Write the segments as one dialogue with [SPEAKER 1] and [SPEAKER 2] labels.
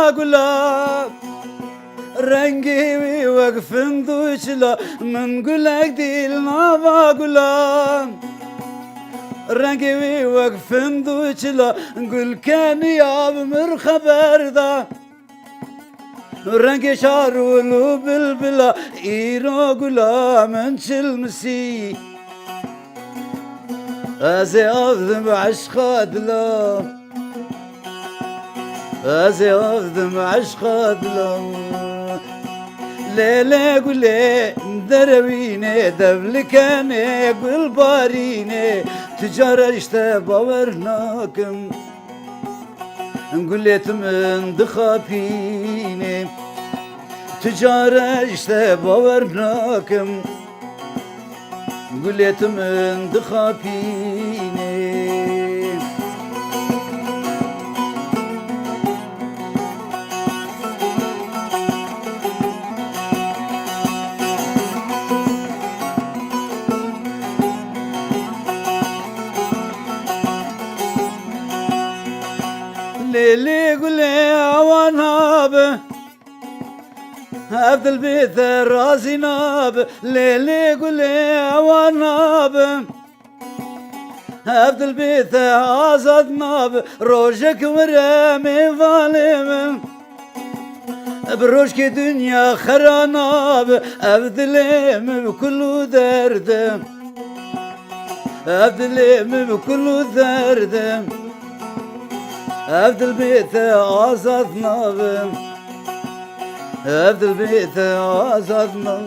[SPEAKER 1] gula rengi vakfın duçla min gulek dil nava gula rengi vakfın duçla gülken yavmır haberda rengi şarulu bülbüla iro gula min çilmsi أزي أفذم عشق دلام أزي أفذم عشق دلام ليلة قولي درويني دبلكاني قل باريني تجارة اشتا باورناكم قلت من دخابيني تجارة اشتا باورناكم قلت من دخابيني ليلي قولي عوانابه عبد البيت راسي ناب ليلي قولي عواناب عبد البيت عزاد ناب روجك ورامي ظالم بروجك دنيا خراناب عبدليم بكل درد عبدليم بكل درد عبد البيت عزاد ناب عبد البيت عزاد نار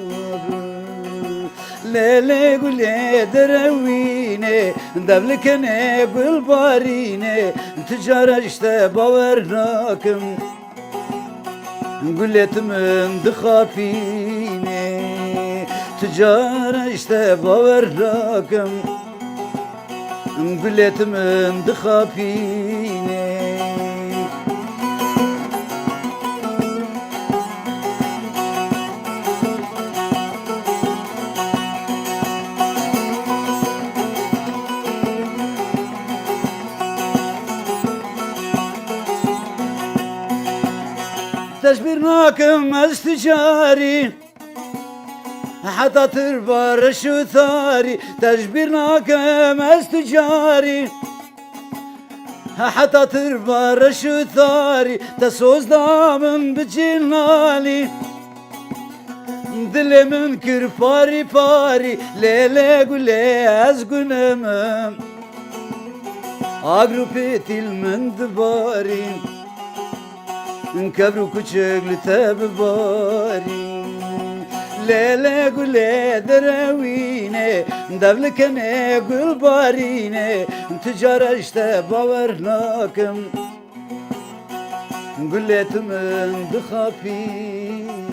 [SPEAKER 1] ليلي قولي درويني دبلكني قل باريني تجارة اشتا باورناكم قلت من دخافيني تجارة اشتا باورناكم قلت من دخافيني تجبرناكم استجاري حتى تربى رشو ثاري تجبرناكم استجاري حتى تربى رشو ثاري تسوز دامن بجنالي دلي منكر فاري فاري ليلي قولي ازقنم اقربيتي المندباري كبرو küçük lüteb bari ليلة قولي درويني دبلكني قل باريني تجارة اشتا باورناكم قلت من دخافي